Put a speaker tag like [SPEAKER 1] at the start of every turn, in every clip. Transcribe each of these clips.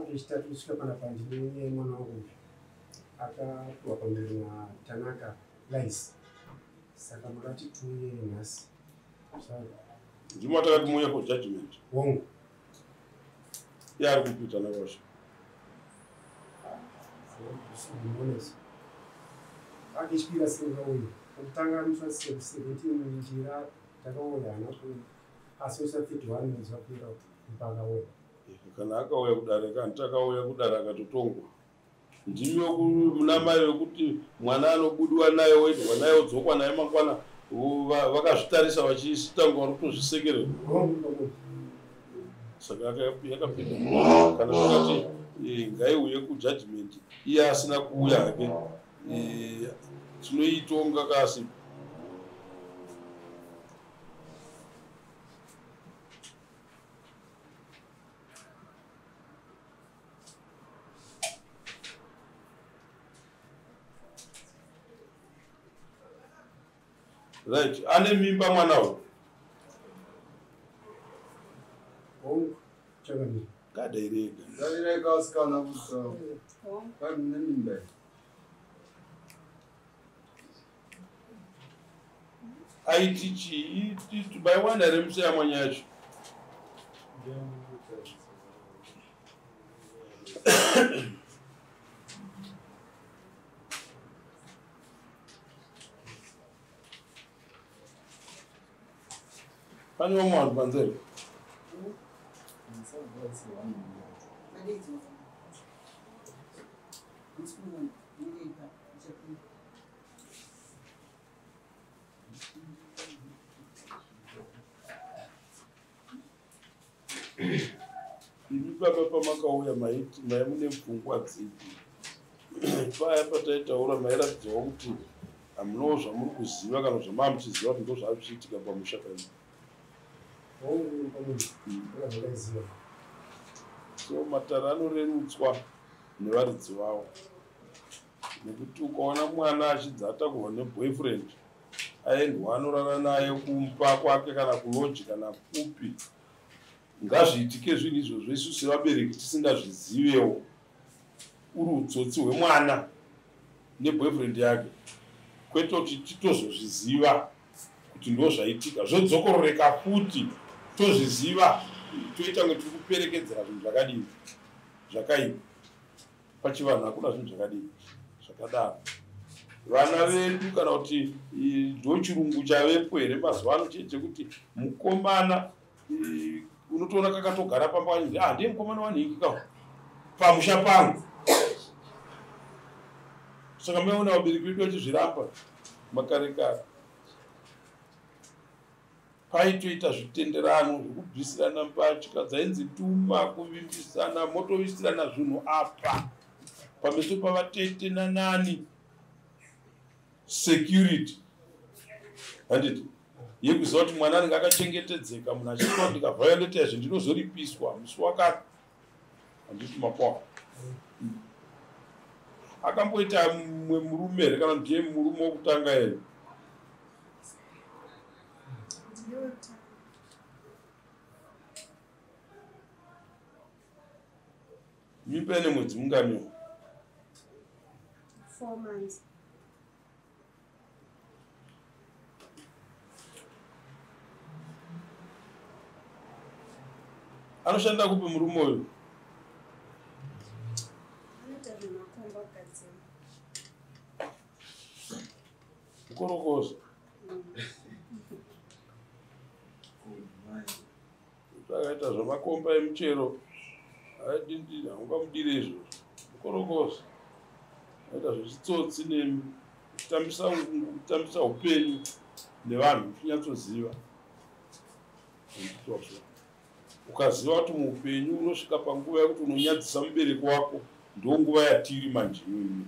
[SPEAKER 1] zvechitatu kusvika panapa ndine mwana wangu akapiwa pamuviri naTanaka Lice, saka makati tuye nhasi.
[SPEAKER 2] Ndimo atakati muuya kujudgment
[SPEAKER 1] Wongo
[SPEAKER 2] yari kupita nakosha
[SPEAKER 1] akishpira singauya kutanga musi 17 njira takauya hana asi usafiti 1 mwedzi wapera mpaka uya
[SPEAKER 2] kana akauya kudare kana takauya kudare akatotongwa ndimiwo muna mai wekuti mwana anobudwa naye woitwa naye wodzokwa naye mangwana vakazvitarisa vachitanga vari kutozvisekerera saka yakapinda kana zvakati ngaiuye kujudgment iye asina kuuya hake tinoitonga kasi right ane mimba mwana uyu
[SPEAKER 3] Gadirega asikana kusa. Kani nemimba.
[SPEAKER 2] aiti chii tibaiwana remse yamwanya yacho pane vamwe vanhu panzeri imi baba pamakauya maiti mai mune pfungwa dzipi paya pataitaura mairatidzawo kuti hamunowo zvamuri kuziva kana zvamava muchiziva kuti ndo zvazvichiitika pamusha penyu so matara anorerutswa nevaridzi vavo nekuti ukaona mwana achidzatakurwa neboyfriend aendwa anorara naye kumba kwake kana kuloji kana kupi ngazviitike zvinhu izvozvo isu sevabereki tisingazvizivewo uri utsotsi hwemwana neboyfriend yake kwete kuti titozozviziva kuti ndo zvaitika zvodzokororeka futi tozviziva toita kuti tiri kuperekedzera zvinhu zvakadini zvakaipa pachivanhu hakuna zvinhu zvakadini zvakadaro vana vedu kana kuti ndo chirungu chavepo here mazuva ano chete kuti mukomana unotoona kakatogara pamba kanyingi ndiye mukomana wanhingi ka pamusha pangu saka maona vabereki vedu vachizviramba makare kare paitoita zvitenderano zvekubvisirana mbatya dzainzi tuma kuvimbisana motovisirana zvinhu apa pameso pavatete nanani security handiti yekuziva kuti mwana anenge akachengetedzeka munhu achitwa ndikavhaoleta izvo ndinozoripiswa musi wakati handiti makwao akamboita mumwe murume here kana ndiye murume wokutanga here mimba ine mwedzi munganiwo
[SPEAKER 4] 4 months.
[SPEAKER 2] anoshanda kupi murume uyu kukorokoza akaita zvamakomba emuchero aidindira ungamudire izvozvo kukorokoza aita zvechitsotsi nekutambisa upenyu nevanhu uchinyatsoziva ukaziva kuti muupenyu unosvika panguva yekuti unonyadzisa mubereki wako ndo nguva yatiri manje inoino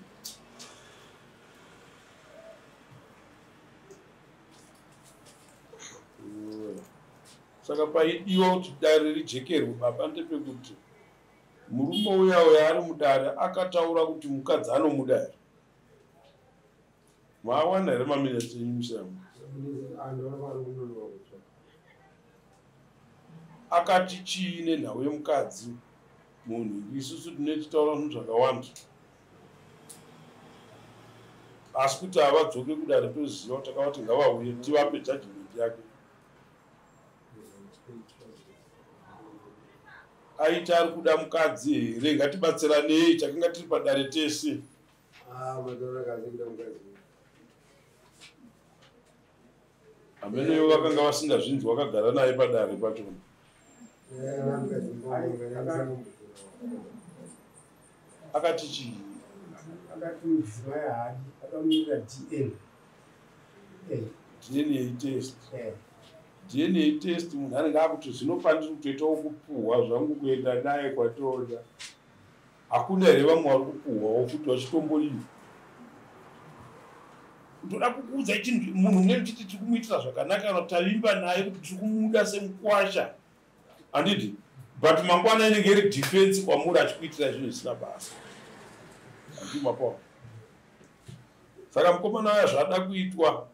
[SPEAKER 2] saka paidiwa kuti dare rijekerwe baba ndepekuti murume uya uya ari mudare akataura kuti mukadzi anomuda here maawana here mamineti enyumusamo akati chii nenhau yemukadzi munhu isusu tinechitaura zvinhu zvakawanda asi kuti havadzoke kudare toziva kuti takavati ngavauye tivape judgment yake aiti ari kuda mukadzi here ngatibatsiranei takanga tiri padare tese ameneyo vakanga vasingazvinzi vakagara naye padare pachona akati chii
[SPEAKER 1] akati mudzimai haadi akamuita
[SPEAKER 2] DNA test DNA test munhu anenge akuti zvinopandiri kutoitawo kupuhwa zvangu kuenda naye kwatoda hakuna here vamwe vari kupuhwawo kuti vachitomboliwa ndoda kukuudza chinhu munhu neuchiti tiri kumuitira zvakanaka kana tavimba naye kuti tiri kumuda semukwasha handiti but mangwana inenge iri defense kwamuri achikuitira zvinhu zvisina basa handimapawa saka mukomana waya zvada kuitwa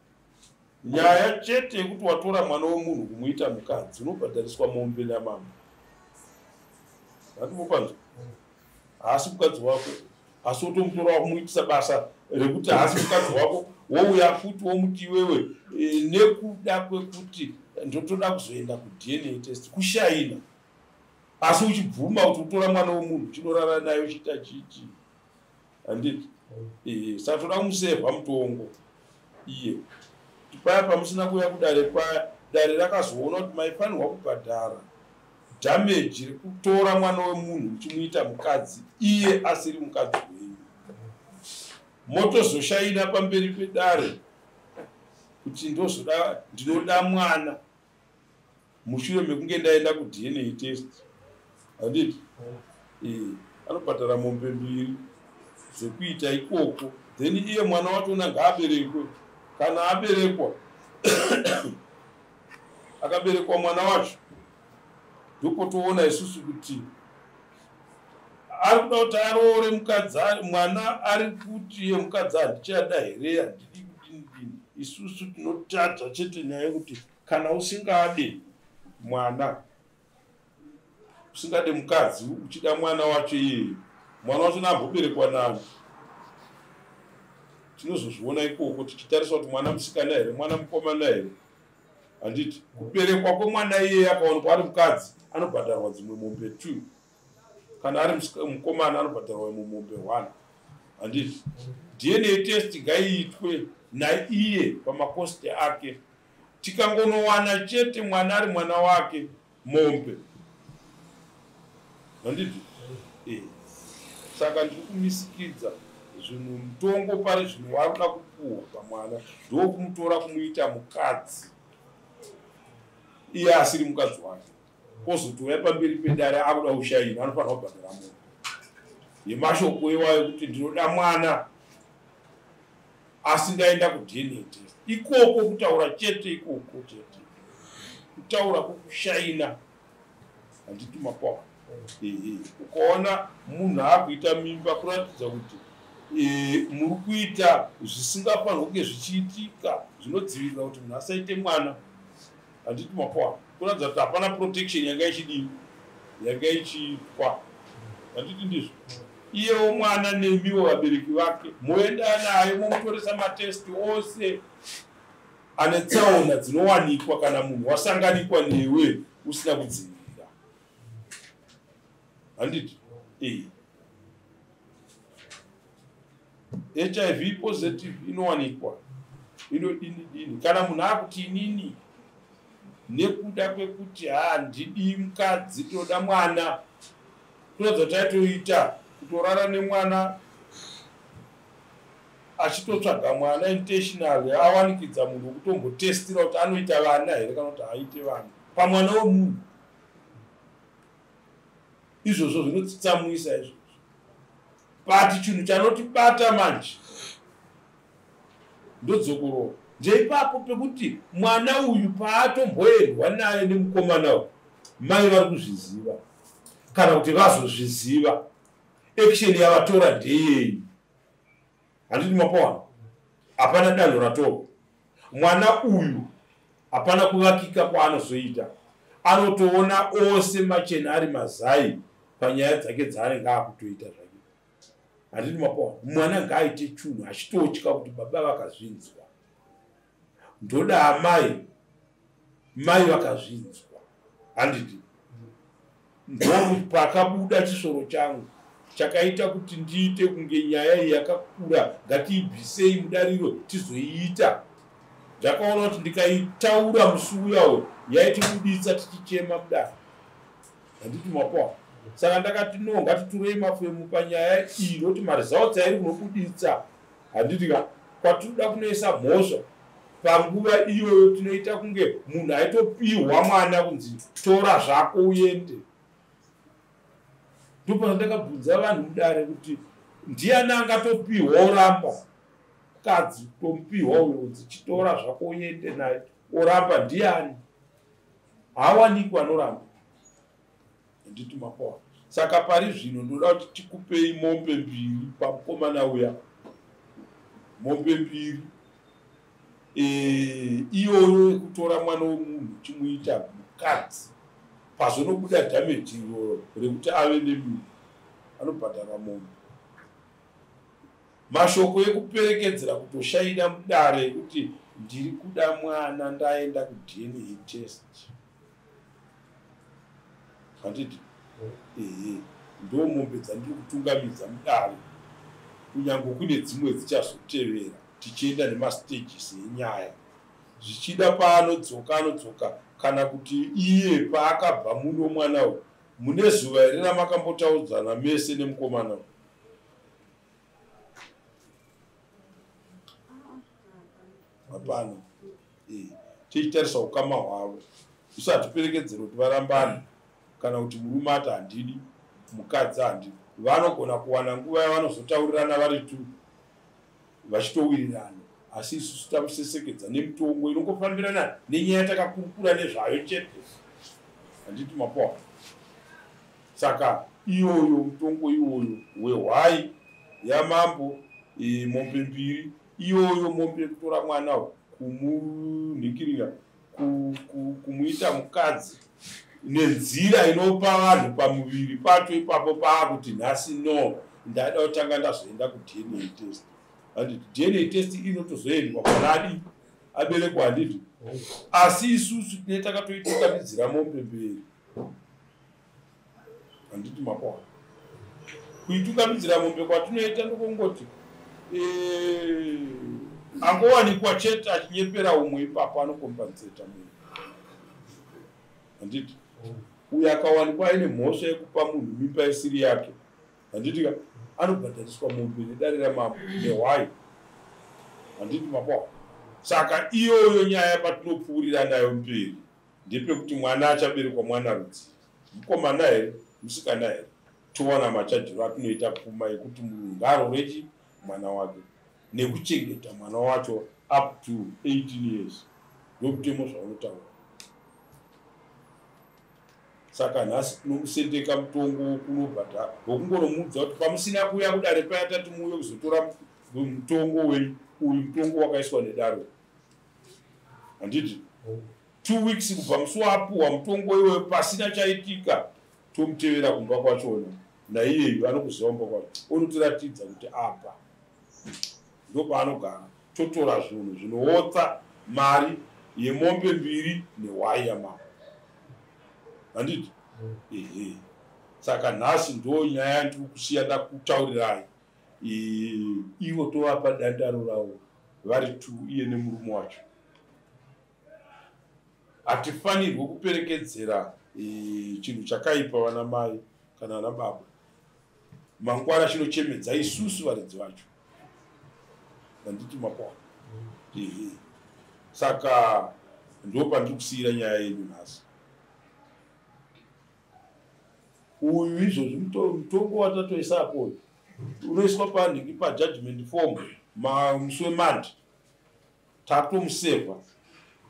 [SPEAKER 2] nyaya chete yekuti watora mwana womunhu kumuita mukadzi unobhadhariswa mombe namama hatimupanzwa haasi mukadzi wako asi wotomutora wakumuitisa basa rekuti haasi mukadzi wako wouya futi womuti iwewe nekuda kwekuti ndotoda kuzoenda kudna test kushaina asi uchibvuma kuti utora mwana womunhu uchinorara naye uchiita chichi handiti saka toda kumusevha mutongo iye paya pamusina kuuya kudare paya dare rakazoona kuti maifanirwa kubhadhara dhameji rekutora mwana wemunhu uchimuita mukadzi iye asiri mukadzi wenyu motozoshaina pamberi pedare kuti ndinoda mwana mushure mekunge ndaenda kudna test handiti anobhadhara mombe mbiri dzekuita ikoko then iye mwana wachona ngaaberekwe kana aberekwa akaberekwa mwana wacho ndopotoona isusu kuti ari kuda kuti aroore mukadzi mwana ari kuti iye mukadzi handichada here handidi kudini isusu tinotadza chete nyaya yekuti kana usingade mwana usingade mukadzi uchida mwana wacho iyeye mwana wacho naamboberekwa nani tinozozviona ikoko tichitarisa kuti mwana musikana here mwana mukomana here handiti kuberekwa kwemwana iyeye akaonekwa ari mukadzi anobhadharwa dzimwe mombe 2 kana ari mukomana anobhadharwa mumombe 1 handiti dna test ngaiitwe naiye pamakosti ake tikangonowana chete mwana ari mwana wake mombe handiti saka ndiri kumisikidza zvinhu mutongo pari zvinhu waruda kupuhwa pamwana ndokumutora kumuita mukadzi iye asiri mukadzi wake kozotouya pamberi pedare akuda ushaina anofanira kubhadhara munhu yemashoko iwayo kuti ndinoda mwana asingaenda kudna test ikoko kutaura chete ikoko chete kutaura kwokushaina handiti mapawa ukaona munhu akuita mimba kuratidza kuti muri kuita zvisingafanirwa kunge zvichiitika zvinodzivirira kuti munhu asaite mwana handiti mapawa kuratidza kuti hapana protection yanga ichidii yanga ichiitwa handiti ndizvo iyewo mwana nemiwo vabereki vake moenda naye momutoresa matesti ose ane tsaona dzinowanikwa kana munhu wasanganikwa newe usina kudzivirira handiti HIV positive inowanikwa inodini kana munhu akuti inini nekuda kwekuti handidi mukadzi toda mwana toedza taitoita kutorara nemwana achitotsvaga mwana intentionally awanikidza munhu wekutombotestira kuti anoita vana here kana kuti haaite vana pamwana wemunhu izvozvo zvinotitsamwisa izvozvo but chinhu chanotibata manje ndodzokorowa ndeipapo pekuti mwana uyu paatomboendwa naye nemukomana uyu mai vari kuzviziva kana kuti vazozviziva action yavatora ndeyeyi handiti mapawana hapana danho ratorwa mwana uyu hapana kuvakika kwaanozoita anotoona ose machena ari mazai panyaya dzake dzaanenge akutoita zvake. Handiti mapawa mwana ngaaite chinhu achitotya kuti baba vakazvinzwa, ndoda mai vakazvinzwa. Handiti ndopakabuda chisoro changu chakaita kuti ndiite kunge nyaya iyi yakakura, ngatiibvisei mudariro tizoiita. Ndakaona kuti ndikaitaura musi uyawo yaitibuditsa tichichema kudaro. Handiti mapawa. Saka ndakati no, ngatiturei mafemu panyaya iyi noti maresults airi kunobuditsa. Handiti kwatinoda kunoisa mhosva panguva iyoyo tinoita kunge munhu aitopiwa mwana kunzi tora zvako uende. Ndipo ndakabvunza vanhu mudare kuti ndiani angatopiwa oramba. Kadzi tomupiwa uyo kunzi chitora zvako uende naye oramba, ndiani? Hawanikwa anoramba. Handiti mapawa. Saka pari zvino ndoda kuti tikupei mombe 2 pamukomana uya. Mombe 2 iyoyo yekutora mwana womunhu chimuita mukadzi pazonobuda damage rekuti ave nemimba, anobhadhara mombe. Mashoko ekuperekedzera kutoshaida mudare kuti ndiri kuda mwana ndaenda kuDNA test. Handiti ndo mombe dzandiri kutungamidza mudare, kunyange kune dzimwe dzichazotevera tichienda nemastages enyaya. Zvichida paanodzoka kana kuti iye paakabva muno mwana uyu mune zuva here ramakambotaudzana mese nemukomana uyu? Hapana. Tichitarisa ukama hwavo usati perekedzera kuti varambane, kana kuti murume ati handidi, mukadzi handidi, vanogona kuwana nguva yavanozotaurirana vari 2 vachitowirirana. Asi isusu tamusesekedza nemitongo inongofambirana nenyaya takakurukura nezvayo chete. Handiti mapawa. Saka iyoyo mutongo iyoyo wehwai yamambo mombe 2 iyoyo mombe yekutora mwana kumunhikirira kumuita mukadzi nenzira inopa vanhu pamuviri pacho ipapo paakuti nhasi no, ndada kutanga ndazoenda kuDNA test. Handiti DNA test inotozoendwa kwanadi aberekwa. Handiti asi isusu tine takatoitukamidzira mombe 2. Handiti mapawa. Kuitukamidzira mombe kwatinoita ndokongoti angowanikwa chete achinyepera umwe ipapo anokompenseta munhu. Handiti uyo akawanikwa aine mhosva yekupa munhu mimba isiri yake, handiti anobhadhariswa mombe nedare ramambo nehwai. Handiti mapawa. Saka iyoyo nyaya patinopfuurira nayo mberi ndepekuti mwana achaberekwa mwana rudzi, mukomana here musikana here, towana machajiro atinoita pfuma yekuti munhu ngarorechi mwana wake nekuchengeta mwana wacho up to 18 years. Ndokutemo zvaunotaura. Saka nhasi tinomusendeka mutongo kunobhadhara wokungonomudza kuti pamusina kuya kudare paya tati muuye kuzotora mutongo uyu mutongo wakaiswa nedaro. Handiti 2 weeks kubva musi wapuwa mutongo iwoyo pasina chaitika tomutevera kumba kwachona, naiyeyo anokuziva kumba kwacho onotiratidza kuti apa ndopaanogara, totora zvinhu zvinootsa mari yemombe 2 nehwai yamambo. Handiti saka nhasi ndo nyaya yandiri kusiya ndakutaurirai. Ivo tovapa dandaro ravo vari 2 iye nemurume wacho. Hatifanirwe kuperekedzera chinhu chakaipa vana mai kana vana baba. Mangwana chinochemedza isusu varedzi vacho. Handiti mapawa. Saka ndo pandiri kusiyira nyaya yenyu nhasi. Uyu izvozvi mutongo watatoisapo unoiswa panhingi pajudgment form musi weMonday. Tatomusevha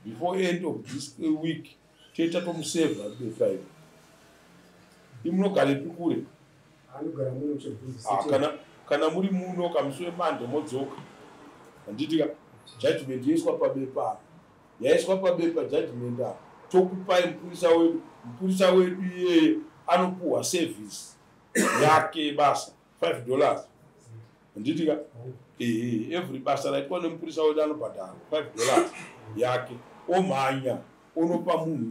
[SPEAKER 2] before end of this week, toita tomusevha day 5. Imunogara kure
[SPEAKER 1] anogara muno cheguru.
[SPEAKER 2] Kana muri muno kamusi weMonday modzoka. Handiti judgment yaiswa pabepa, yaiswa pabepa judgment tokupai mupurisa wedu iyeye anopuwa service yake basa $5 handiti ka every basa raitwa nemupurisa wedu anobhadhara $5 yake omhanya onopa munhu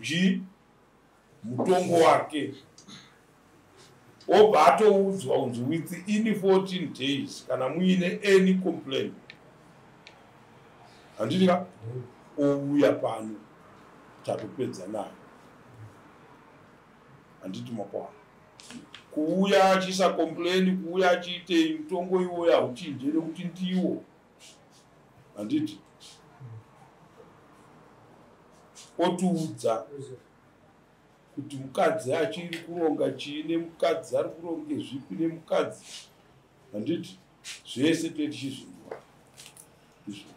[SPEAKER 2] mutongo wake obva atoudzwa unzi within 14 days kana muine any complaint handiti ka ouya pano tatopedza nayo handiti makwana kuuya achiisa complain kuuya achiite mutongo iwoyo hauchinje nekuti ndiwo handiti otiudza kuti mukadzi achiri kuronga chiine mukadzi ari kuronge zvipi nemukadzi handiti zvese tetichizvinwa izvo